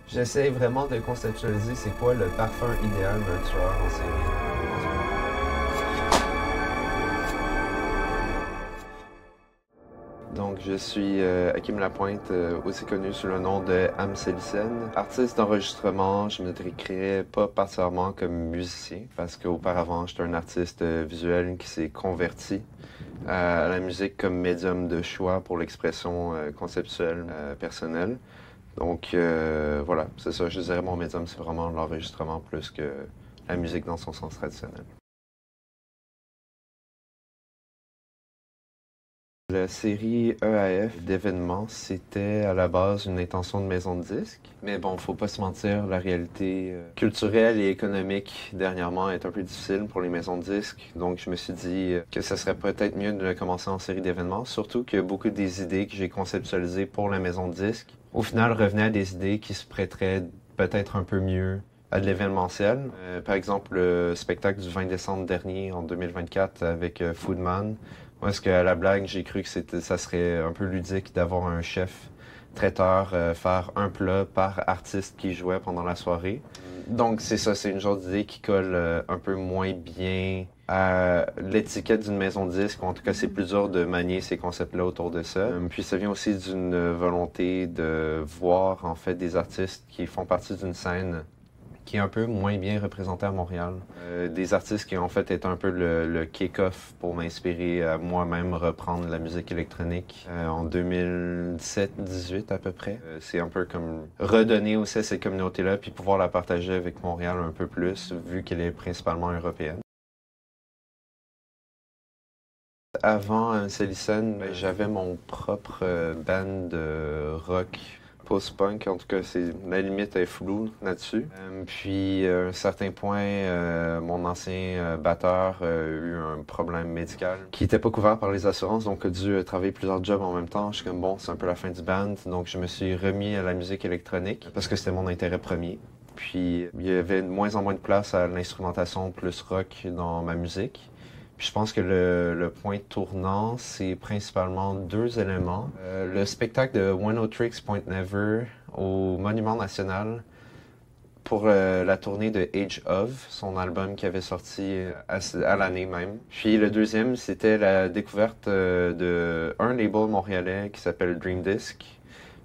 J'essaie vraiment de conceptualiser c'est quoi le parfum idéal d'un tueur en série. Donc, je suis Hakim Lapointe, aussi connu sous le nom de Amselicen. Artiste d'enregistrement, je me décrirais pas particulièrement comme musicien, parce qu'auparavant, j'étais un artiste visuel qui s'est converti à la musique comme médium de choix pour l'expression conceptuelle personnelle. Donc, voilà, c'est ça, je dirais mon médium, c'est vraiment l'enregistrement plus que la musique dans son sens traditionnel. La série EAF d'événements, c'était à la base une intention de maison de disques. Mais bon, faut pas se mentir, la réalité culturelle et économique dernièrement est un peu difficile pour les maisons de disques. Donc je me suis dit que ce serait peut-être mieux de commencer en série d'événements, surtout que beaucoup des idées que j'ai conceptualisées pour la maison de disques, au final revenaient à des idées qui se prêteraient peut-être un peu mieux à de l'événementiel. Par exemple, le spectacle du 20 décembre dernier, en 2024, avec Foodman. Moi, est-ce qu'à la blague, j'ai cru que ça serait un peu ludique d'avoir un chef traiteur faire un plat par artiste qui jouait pendant la soirée. Donc, c'est ça, c'est une genre d'idée qui colle un peu moins bien à l'étiquette d'une maison de disque. En tout cas, c'est plus dur de manier ces concepts-là autour de ça. Puis, ça vient aussi d'une volonté de voir, en fait, des artistes qui font partie d'une scène qui est un peu moins bien représenté à Montréal. Des artistes qui en fait été un peu le kick-off pour m'inspirer à moi-même reprendre la musique électronique en 2017-18 à peu près. C'est un peu comme redonner aussi à cette communauté-là puis pouvoir la partager avec Montréal un peu plus vu qu'elle est principalement européenne. Avant Célicène, j'avais mon propre band de rock post-punk, en tout cas, ma limite est floue là-dessus. Puis, à un certain point, mon ancien batteur a eu un problème médical qui n'était pas couvert par les assurances, donc a dû travailler plusieurs jobs en même temps. Je suis comme, bon, c'est un peu la fin du band, donc je me suis remis à la musique électronique parce que c'était mon intérêt premier. Puis, il y avait de moins en moins de place à l'instrumentation plus rock dans ma musique. Puis je pense que le point tournant, c'est principalement deux éléments. Le spectacle de One O Tricks Point Never au Monument National pour la tournée de Age of, son album qui avait sorti à l'année même. Puis le deuxième, c'était la découverte de un label montréalais qui s'appelle Dream Disc,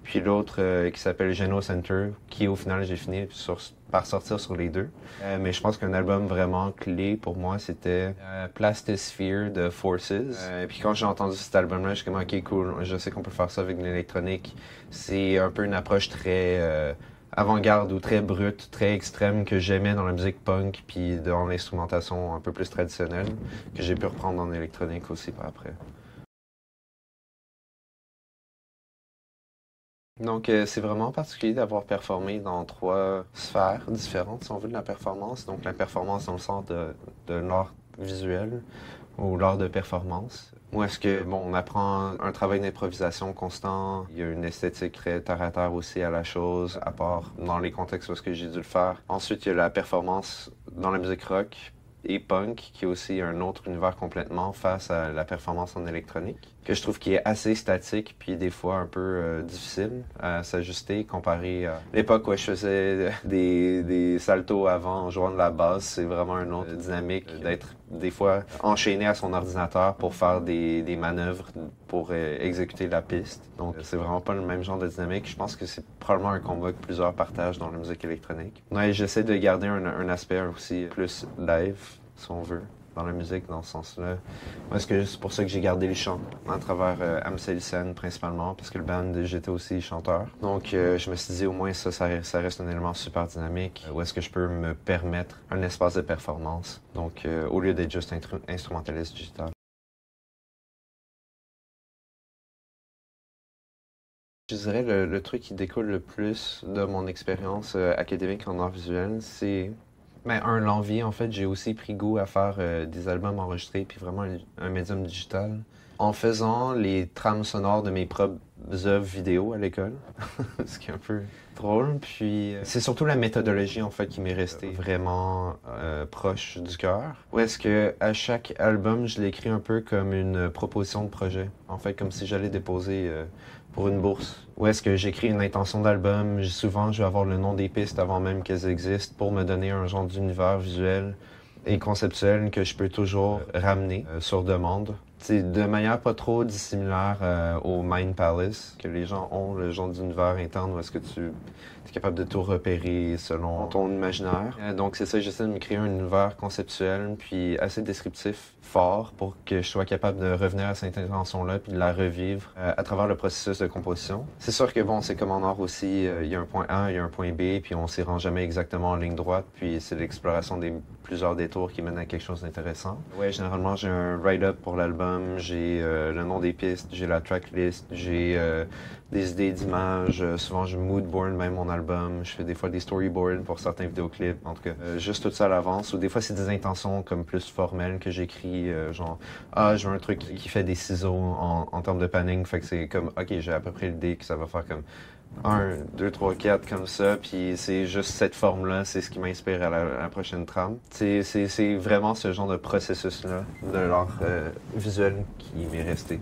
puis l'autre qui s'appelle Geno Center, qui au final j'ai fini par sortir sur les deux. Mais je pense qu'un album vraiment clé pour moi, c'était Plastisphere de Forces. Puis quand j'ai entendu cet album-là, je suis comme ok cool, je sais qu'on peut faire ça avec de l'électronique. C'est un peu une approche très avant-garde ou très brute, très extrême que j'aimais dans la musique punk puis dans l'instrumentation un peu plus traditionnelle que j'ai pu reprendre en électronique aussi par après. Donc, c'est vraiment particulier d'avoir performé dans trois sphères différentes, si on veut, de la performance. Donc, la performance dans le sens de l'art visuel ou l'art de performance. Ou est-ce que, bon, on apprend un travail d'improvisation constant, il y a une esthétique très terre à terre aussi à la chose, à part dans les contextes où est-ce que j'ai dû le faire. Ensuite, il y a la performance dans la musique rock et punk, qui est aussi un autre univers complètement face à la performance en électronique, que je trouve qui est assez statique, puis des fois un peu difficile à s'ajuster comparé à l'époque où je faisais des saltos avant en jouant de la basse. C'est vraiment une autre dynamique d'être des fois enchaîné à son ordinateur pour faire des manœuvres pour exécuter la piste. Donc c'est vraiment pas le même genre de dynamique. Je pense que c'est probablement un combat que plusieurs partagent dans la musique électronique. Ouais, j'essaie de garder un aspect aussi plus live, si on veut, dans la musique, dans ce sens-là. Moi, c'est pour ça que j'ai gardé le chant à travers Amselicen principalement, parce que le band, j'étais aussi chanteur. Donc, je me suis dit, au moins, ça reste un élément super dynamique, où est-ce que je peux me permettre un espace de performance. Donc, au lieu d'être juste instrumentaliste digital. Je dirais le truc qui découle le plus de mon expérience académique en art visuel, c'est l'envie. En fait, j'ai aussi pris goût à faire des albums enregistrés puis vraiment un médium digital. En faisant les trames sonores de mes propres œuvres vidéo à l'école, ce qui est un peu drôle. Puis c'est surtout la méthodologie en fait qui m'est restée vraiment proche du cœur. Où est-ce que à chaque album, je l'écris un peu comme une proposition de projet. En fait, comme si j'allais déposer pour une bourse. Où est-ce que j'écris une intention d'album. Souvent, je vais avoir le nom des pistes avant même qu'elles existent pour me donner un genre d'univers visuel et conceptuel que je peux toujours ramener sur demande. C'est de manière pas trop dissimilaire au Mind Palace, que les gens ont le genre d'univers interne où est-ce que tu es capable de tout repérer selon ton imaginaire. Donc c'est ça, j'essaie de me créer un univers conceptuel puis assez descriptif, fort, pour que je sois capable de revenir à cette intention-là puis de la revivre à travers le processus de composition. C'est sûr que bon, c'est comme en art aussi, il y a un point A, il y a un point B, puis on s'y rend jamais exactement en ligne droite, puis c'est l'exploration des plusieurs détours qui mènent à quelque chose d'intéressant. Ouais, généralement j'ai un write-up pour l'album, j'ai le nom des pistes, j'ai la tracklist, j'ai des idées d'images, souvent je moodboard même mon album, je fais des fois des storyboards pour certains vidéoclips, en tout cas, juste tout ça à l'avance, ou des fois c'est des intentions comme plus formelles que j'écris, genre, je veux un truc qui fait des ciseaux en termes de panning, fait que c'est comme, ok, j'ai à peu près l'idée que ça va faire comme 1, 2, 3, 4 comme ça, puis c'est juste cette forme-là, c'est ce qui m'inspire à la prochaine trame. C'est vraiment ce genre de processus-là, de l'art visuel qui m'est resté.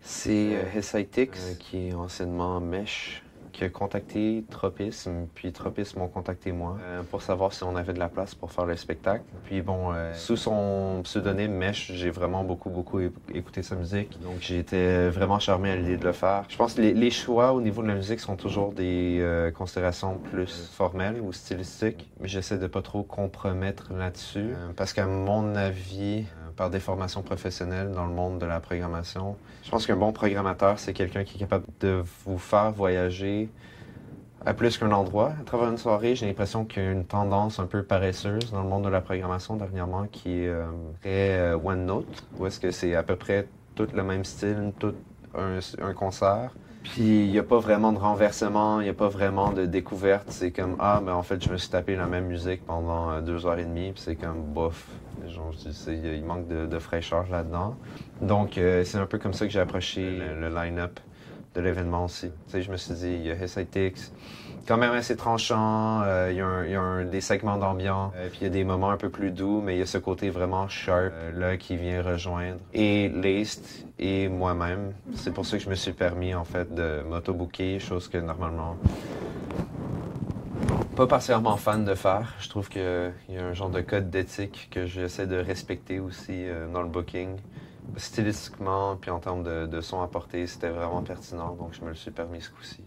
C'est Hesitix, qui est anciennement Mesh, qui a contacté Tropisme, puis Tropisme m'ont contacté moi pour savoir si on avait de la place pour faire le spectacle. Puis bon, sous son pseudonyme Mesh, j'ai vraiment beaucoup écouté sa musique, donc j'ai été vraiment charmé à l'idée de le faire. Je pense que les choix au niveau de la musique sont toujours des considérations plus formelles ou stylistiques, mais j'essaie de pas trop compromettre là-dessus, parce qu'à mon avis, par des formations professionnelles dans le monde de la programmation, je pense qu'un bon programmateur, c'est quelqu'un qui est capable de vous faire voyager à plus qu'un endroit. À travers une soirée, j'ai l'impression qu'il y a une tendance un peu paresseuse dans le monde de la programmation dernièrement qui est très one note, où est-ce que c'est à peu près tout le même style, tout un concert. Puis il n'y a pas vraiment de renversement, il n'y a pas vraiment de découverte. C'est comme, mais en fait, je me suis tapé la même musique pendant 2 heures et demie, puis c'est comme, bof. Genre, il manque de fraîcheur là-dedans. Donc, c'est un peu comme ça que j'ai approché le line-up de l'événement aussi. Tu sais, je me suis dit, il y a Hesitix, quand même assez tranchant, il y a des segments d'ambiance, puis il y a des moments un peu plus doux, mais il y a ce côté vraiment sharp là qui vient rejoindre. Et Laced et moi-même, c'est pour ça que je me suis permis en fait de m'auto-booker, chose que normalement pas particulièrement fan de faire. Je trouve qu'il y a un genre de code d'éthique que j'essaie de respecter aussi dans le booking. Stylistiquement, puis en termes de son apporté, c'était vraiment pertinent, donc je me le suis permis ce coup-ci.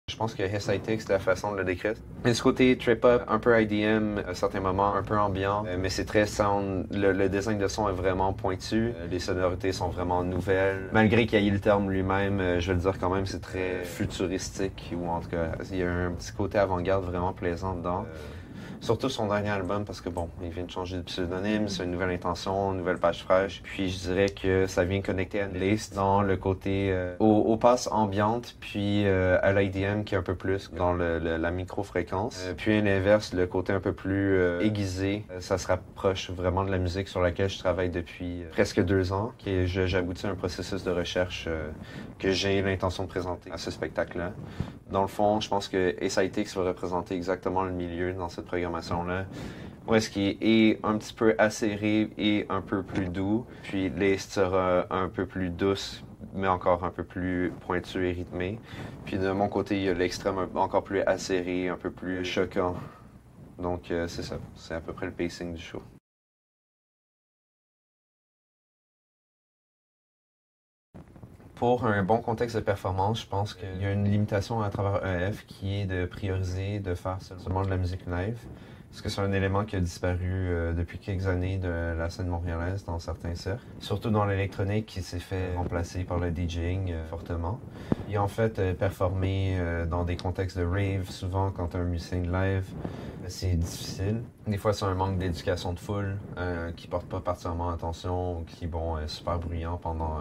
Je pense que Hesitix, c'est la façon de le décrire. Il y a ce côté trip-hop, un peu IDM, à certains moments, un peu ambiant, mais c'est très sound. Le design de son est vraiment pointu. Les sonorités sont vraiment nouvelles. Malgré qu'il y ait le terme lui-même, je vais le dire quand même, c'est très futuristique, ou en tout cas, il y a un petit côté avant-garde vraiment plaisant dedans. Surtout son dernier album, parce que bon, il vient de changer de pseudonyme, c'est une nouvelle intention, une nouvelle page fraîche. Puis je dirais que ça vient connecter à Laced dans le côté aux passes ambiantes, puis à l'IDM qui est un peu plus dans la micro-fréquence. Puis à l'inverse, le côté un peu plus aiguisé, ça se rapproche vraiment de la musique sur laquelle je travaille depuis presque 2 ans. J'aboutis à un processus de recherche que j'ai l'intention de présenter à ce spectacle-là. Dans le fond, je pense que Hesitix va représenter exactement le milieu dans cette programmation-là, où est-ce qu'il est un petit peu acéré et un peu plus doux, puis Laced sera un peu plus douce, mais encore un peu plus pointu et rythmé. Puis de mon côté, il y a l'extrême encore plus acéré, un peu plus choquant. Donc c'est ça, c'est à peu près le pacing du show. Pour un bon contexte de performance, je pense qu'il y a une limitation à travers EF qui est de prioriser, de faire seulement de la musique live. Parce que c'est un élément qui a disparu depuis quelques années de la scène montréalaise dans certains cercles. Surtout dans l'électronique qui s'est fait remplacer par le DJing fortement. Et en fait, performer dans des contextes de rave, souvent quand un musicien live C'est difficile. Des fois, c'est un manque d'éducation de foule qui porte pas particulièrement attention ou qui vont super bruyants pendant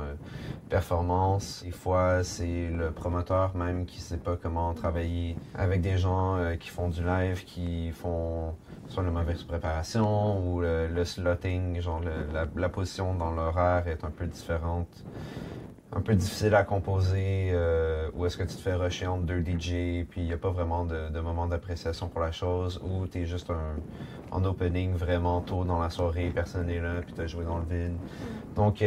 performance. Des fois, c'est le promoteur même qui sait pas comment travailler avec des gens qui font du live, qui font soit la mauvaise préparation ou le slotting, genre la position dans l'horaire est un peu différente. Un peu difficile à composer, ou est-ce que tu te fais rusher entre deux DJ, puis il n'y a pas vraiment de moment d'appréciation pour la chose, ou tu es juste en opening vraiment tôt dans la soirée, personne n'est là, puis tu as joué dans le vide. Donc,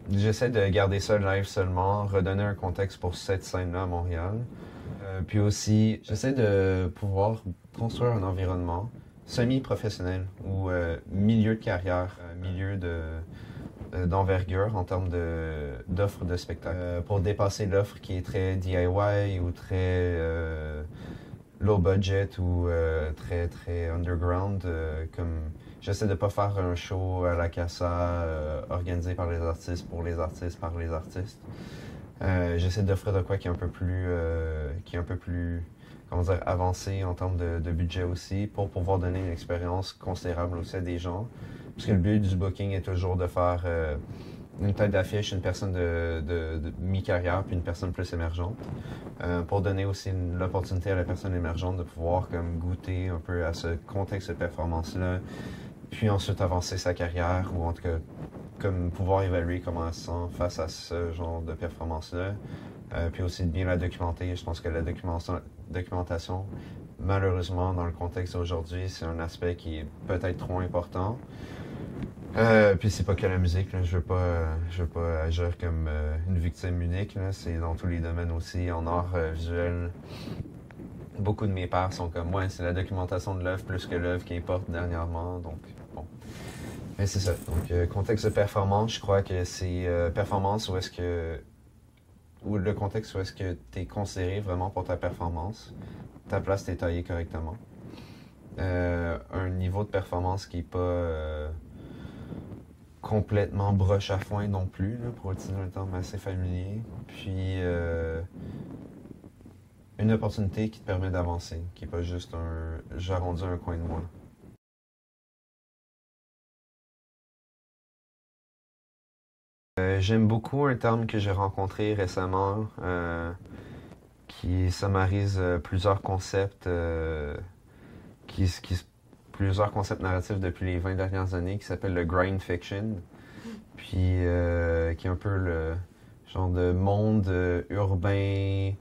j'essaie de garder ça live seulement, redonner un contexte pour cette scène-là à Montréal. Puis aussi, j'essaie de pouvoir construire un environnement semi-professionnel ou milieu de carrière, milieu d'envergure en termes d'offres de spectacle. Pour dépasser l'offre qui est très DIY ou très low budget ou très très underground, comme j'essaie de pas faire un show à la Casa organisé par les artistes pour les artistes par les artistes. J'essaie d'offrir de quoi qui est un peu plus comment dire, avancé en termes de budget aussi pour pouvoir donner une expérience considérable aussi à des gens. Parce que le but du booking est toujours de faire une tête d'affiche, une personne de mi-carrière puis une personne plus émergente. Pour donner aussi l'opportunité à la personne émergente de pouvoir comme goûter un peu à ce contexte de performance-là, puis ensuite avancer sa carrière ou en tout cas comme pouvoir évaluer comment elle se sent face à ce genre de performance-là. Puis aussi de bien la documenter. Je pense que la documentation, malheureusement, dans le contexte d'aujourd'hui, c'est un aspect qui est peut-être trop important. Puis c'est pas que la musique, là. Je veux pas agir comme une victime unique, là. C'est dans tous les domaines aussi, en art visuel. Beaucoup de mes pairs sont comme moi, c'est la documentation de l'œuvre plus que l'œuvre qui importe dernièrement, donc bon. Mais c'est ça. Donc contexte de performance, je crois que c'est performance ou le contexte où est-ce que tu es considéré vraiment pour ta performance, ta place t'est taillée correctement. Un niveau de performance qui n'est pas complètement broche à foin non plus, là, pour utiliser un terme assez familier. Puis une opportunité qui te permet d'avancer, qui n'est pas juste un j'arrondis un coin de moi. J'aime beaucoup un terme que j'ai rencontré récemment qui summarise plusieurs concepts plusieurs concepts narratifs depuis les 20 dernières années qui s'appelle le grind fiction, puis qui est un peu le genre de monde urbain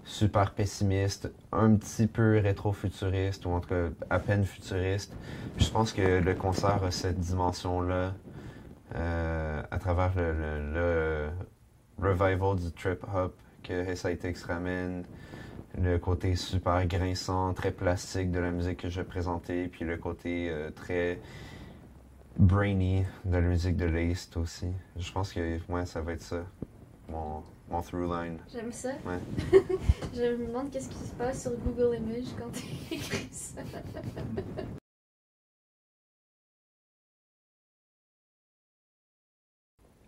super pessimiste, un petit peu rétro-futuriste ou en tout cas à peine futuriste. Puis je pense que le concert a cette dimension-là à travers le revival du trip-hop que SITX ramène, le côté super grinçant, très plastique de la musique que je vais présenter, puis le côté très brainy de la musique de Laced aussi. Je pense que ouais, ça va être ça, mon through line. J'aime ça. Ouais. Je me demande qu'est-ce qui se passe sur Google Images quand tu écris ça.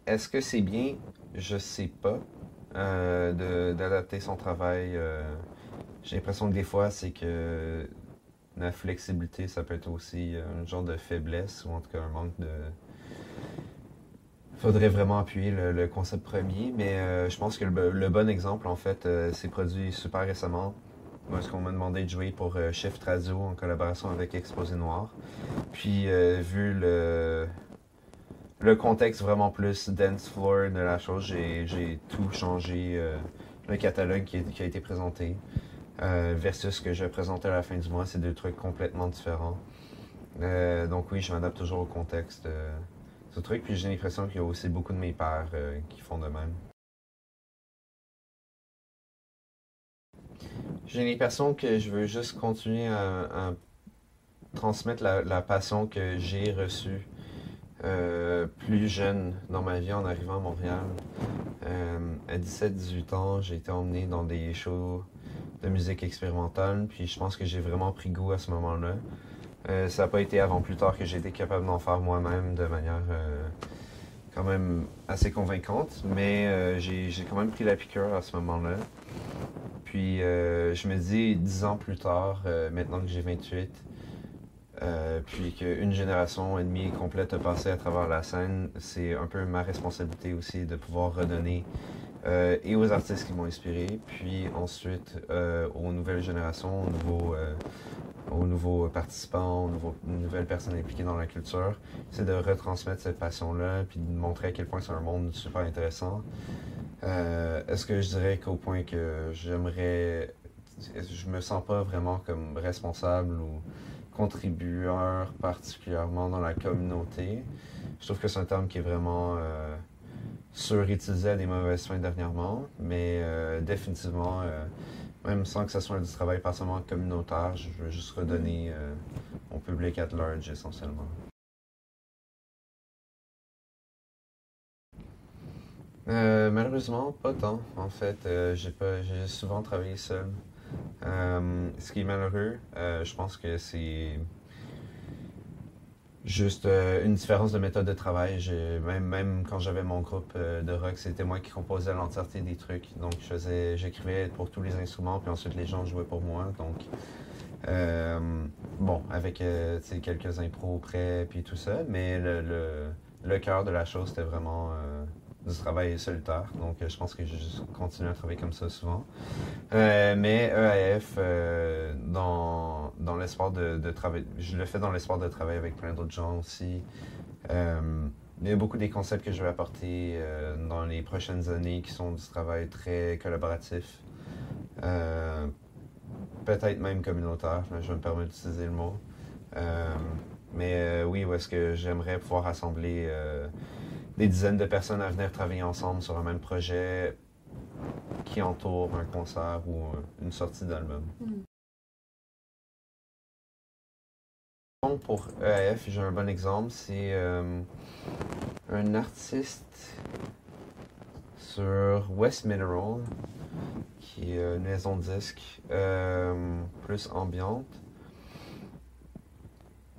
Est-ce que c'est bien? Je sais pas. D'adapter son travail. J'ai l'impression que des fois, c'est que la flexibilité, ça peut être aussi un genre de faiblesse ou en tout cas un manque de. Faudrait vraiment appuyer le concept premier, mais je pense que le bon exemple, en fait, s'est produit super récemment. Moi, ce qu'on m'a demandé de jouer pour Shift Radio en collaboration avec Exposé Noir. Puis, vu le contexte vraiment plus dance floor de la chose, j'ai tout changé. Le catalogue qui a été présenté versus ce que je présentais à la fin du mois, c'est deux trucs complètement différents. Donc oui, je m'adapte toujours au contexte de ce truc. Puis j'ai l'impression qu'il y a aussi beaucoup de mes pairs qui font de même. J'ai l'impression que je veux juste continuer à transmettre la passion que j'ai reçue plus jeune dans ma vie en arrivant à Montréal. À 17-18 ans, j'ai été emmené dans des shows de musique expérimentale, puis je pense que j'ai vraiment pris goût à ce moment-là. Ça n'a pas été avant plus tard que j'ai été capable d'en faire moi-même de manière quand même assez convaincante, mais j'ai quand même pris la piqûre à ce moment-là. Puis je me dis, 10 ans plus tard, maintenant que j'ai 28, Puis qu'une génération et demie complète a passé à travers la scène, c'est un peu ma responsabilité aussi de pouvoir redonner et aux artistes qui m'ont inspiré, puis ensuite aux nouvelles générations, aux nouveaux participants, aux nouvelles personnes impliquées dans la culture, c'est de retransmettre cette passion-là, puis de montrer à quel point c'est un monde super intéressant. Est-ce que je dirais qu'au point que je me sens pas vraiment comme responsable ou contribueur particulièrement dans la communauté. Je trouve que c'est un terme qui est vraiment surutilisé à des mauvaises fins dernièrement, mais définitivement, même sans que ce soit du travail pas seulement communautaire, je veux juste redonner au public at large essentiellement. Malheureusement, pas tant. En fait, j'ai souvent travaillé seul. Ce qui est malheureux, je pense que c'est juste une différence de méthode de travail. Même quand j'avais mon groupe de rock, c'était moi qui composais l'entièreté des trucs. Donc, j'écrivais pour tous les instruments, puis ensuite les gens jouaient pour moi. Donc, bon, avec quelques impros près, puis tout ça. Mais le cœur de la chose, c'était vraiment du travail solitaire. Donc, je pense que j'ai juste continué à travailler comme ça souvent. Mais EAF, dans l'espoir de travailler, je le fais dans l'espoir de travailler avec plein d'autres gens aussi. Il y a beaucoup des concepts que je vais apporter dans les prochaines années qui sont du travail très collaboratif. Euh, Peut-être même communautaire, je vais me permettre d'utiliser le mot. Mais oui, où est-ce que j'aimerais pouvoir rassembler des dizaines de personnes à venir travailler ensemble sur un même projet qui entoure un concert ou une sortie d'album. Pour EAF, j'ai un bon exemple, c'est un artiste sur West Mineral, qui est une maison de disques plus ambiante.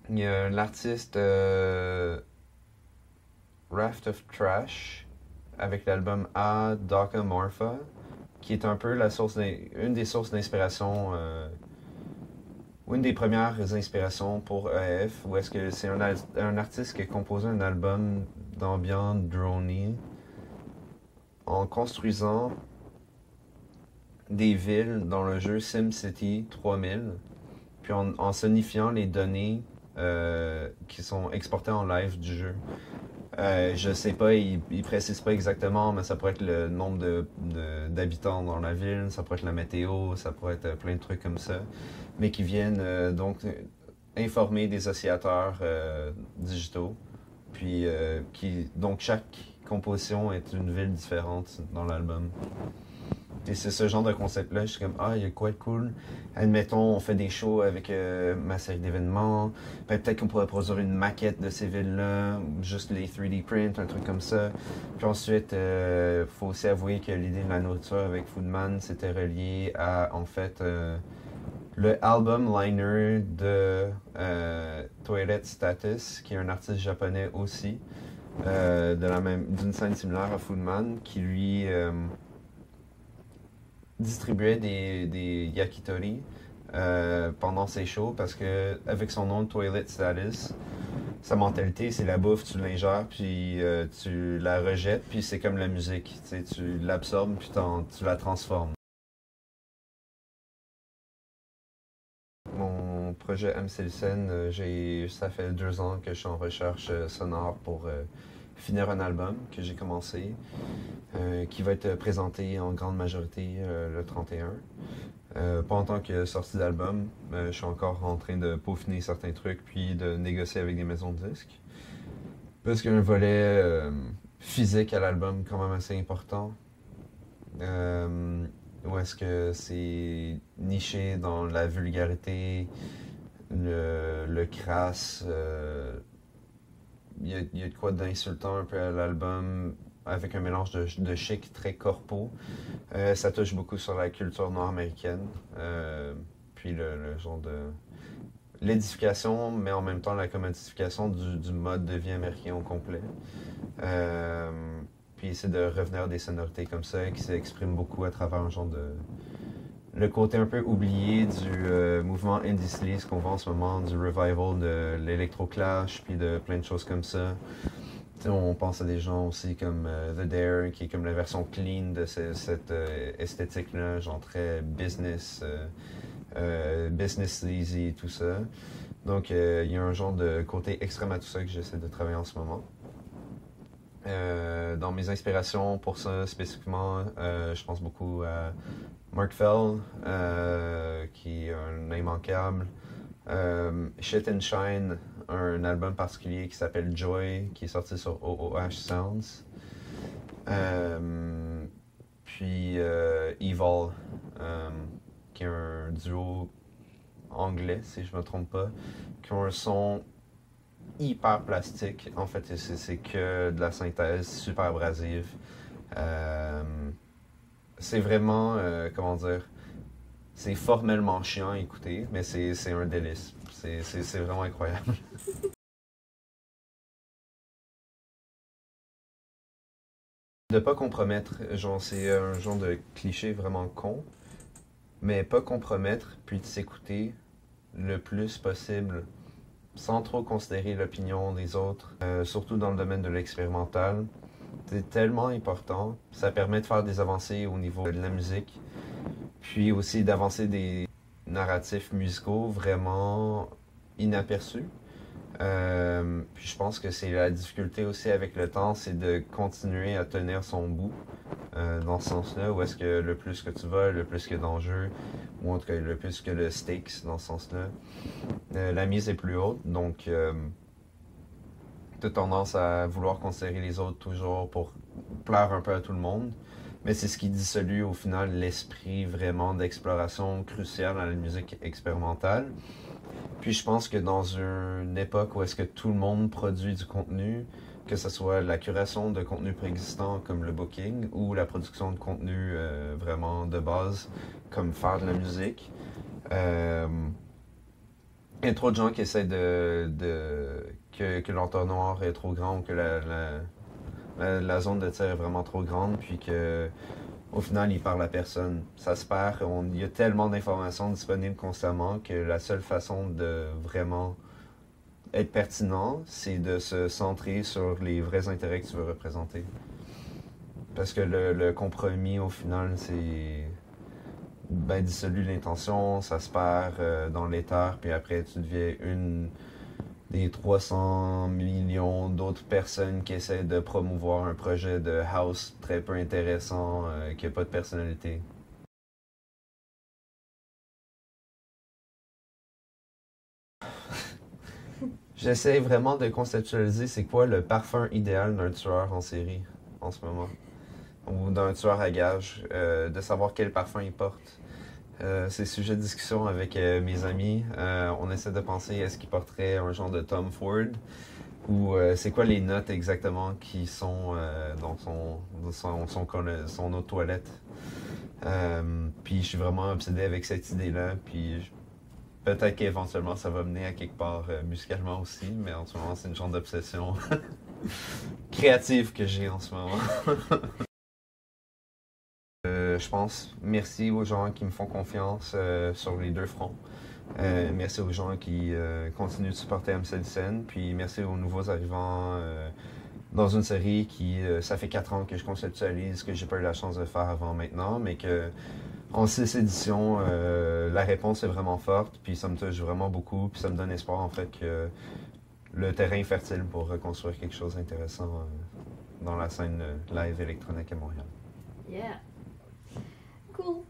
Il y a l'artiste Raft of Trash avec l'album A Daka Morpha, qui est un peu une des sources d'inspiration, ou une des premières inspirations pour EF, où est-ce que c'est un artiste qui a composé un album d'ambient drony en construisant des villes dans le jeu SimCity 3000, puis en sonifiant les données qui sont exportées en live du jeu. Je sais pas, il précise pas exactement, mais ça pourrait être le nombre d'habitants dans la ville, ça pourrait être la météo, ça pourrait être plein de trucs comme ça, mais qui viennent donc informer des oscillateurs digitaux, puis donc chaque composition est une ville différente dans l'album. Et c'est ce genre de concept-là, je suis comme, ah, il y a quoi de cool? Admettons, on fait des shows avec ma série d'événements. Ben, peut-être qu'on pourrait produire une maquette de ces villes-là, juste les 3D print, un truc comme ça. Puis ensuite, faut aussi avouer que l'idée de la nourriture avec Foodman, c'était relié à, en fait, le album liner de Toilet Status, qui est un artiste japonais aussi, d'une scène similaire à Foodman, qui lui distribuait des yakitori pendant ses shows parce que avec son nom de Toilet Status, sa mentalité c'est la bouffe, tu l'ingères puis tu la rejettes puis c'est comme la musique, tu l'absorbes puis tu la transformes. Mon projet MCLSN, ça fait 2 ans que je suis en recherche sonore pour finir un album que j'ai commencé, qui va être présenté en grande majorité le 31. Pas en tant que sortie d'album, je suis encore en train de peaufiner certains trucs puis de négocier avec des maisons de disques. Parce qu'il y a un volet physique à l'album quand même assez important. Ou est-ce que c'est niché dans la vulgarité, le crasse, il y a de quoi d'insultant un peu à l'album, avec un mélange de chic très corpo. Ça touche beaucoup sur la culture nord-américaine, puis le genre de l'édification, mais en même temps la commodification du mode de vie américain au complet. Puis c'est de revenir à des sonorités comme ça qui s'expriment beaucoup à travers un genre le côté un peu oublié du mouvement indie sleaze qu'on voit en ce moment, du revival de l'Electroclash, puis de plein de choses comme ça. T'sais, on pense à des gens aussi comme The Dare, qui est comme la version clean de cette esthétique-là, genre très business sleazy et tout ça. Donc, il y a un genre de côté extrême à tout ça que j'essaie de travailler en ce moment. Dans mes inspirations pour ça spécifiquement, je pense beaucoup à Mark Fell, qui est un immanquable. Shit and Shine, un album particulier qui s'appelle Joy, qui est sorti sur OOH Sounds. Puis Evil, qui est un duo anglais, si je me trompe pas, qui ont un son hyper plastique. En fait, c'est que de la synthèse super abrasive. C'est vraiment, comment dire, c'est formellement chiant à écouter, mais c'est un délice. C'est vraiment incroyable. De pas compromettre, genre, c'est un genre de cliché vraiment con, mais pas compromettre, puis de s'écouter le plus possible, sans trop considérer l'opinion des autres, surtout dans le domaine de l'expérimental. C'est tellement important. Ça permet de faire des avancées au niveau de la musique, puis aussi d'avancer des narratifs musicaux vraiment inaperçus. Puis je pense que c'est la difficulté aussi avec le temps, c'est de continuer à tenir son bout dans ce sens-là, où est-ce que le plus que tu vas, le plus que d'enjeux, ou en tout cas le plus que le stakes dans ce sens-là, la mise est plus haute, donc tu as tendance à vouloir considérer les autres toujours pour plaire un peu à tout le monde. Mais c'est ce qui dissolue au final l'esprit vraiment d'exploration cruciale dans la musique expérimentale. Puis je pense que dans une époque où est-ce que tout le monde produit du contenu, que ce soit la curation de contenu préexistant comme le booking ou la production de contenu vraiment de base comme faire de la musique, il y a trop de gens qui essaient que l'entonnoir est trop grand ou que la zone de tir est vraiment trop grande, puis que au final, il parle à personne. Ça se perd. Il y a tellement d'informations disponibles constamment que la seule façon de vraiment être pertinent, c'est de se centrer sur les vrais intérêts que tu veux représenter. Parce que le compromis, au final, c'est dissolue l'intention, ça se perd dans l'éther, puis après, tu deviens une des 300 millions d'autres personnes qui essaient de promouvoir un projet de house très peu intéressant, qui n'a pas de personnalité. J'essaie vraiment de conceptualiser c'est quoi le parfum idéal d'un tueur en série en ce moment. Ou d'un tueur à gages, de savoir quel parfum il porte. C'est sujet de discussion avec mes amis. On essaie de penser est-ce qu'il porterait un genre de Tom Ford ou c'est quoi les notes exactement qui sont dans son eau de toilette. Puis je suis vraiment obsédé avec cette idée-là. Puis peut-être qu'éventuellement ça va mener à quelque part musicalement aussi, mais en ce moment c'est une genre d'obsession créative que j'ai en ce moment. Je pense merci aux gens qui me font confiance sur les deux fronts. Merci aux gens qui continuent de supporter MCLCN. Puis merci aux nouveaux arrivants dans une série qui, ça fait 4 ans que je conceptualise, que j'ai pas eu la chance de faire avant maintenant, mais que en 6 éditions, la réponse est vraiment forte, puis ça me touche vraiment beaucoup, puis ça me donne espoir en fait que le terrain est fertile pour reconstruire quelque chose d'intéressant dans la scène live électronique à Montréal. Yeah. Cool.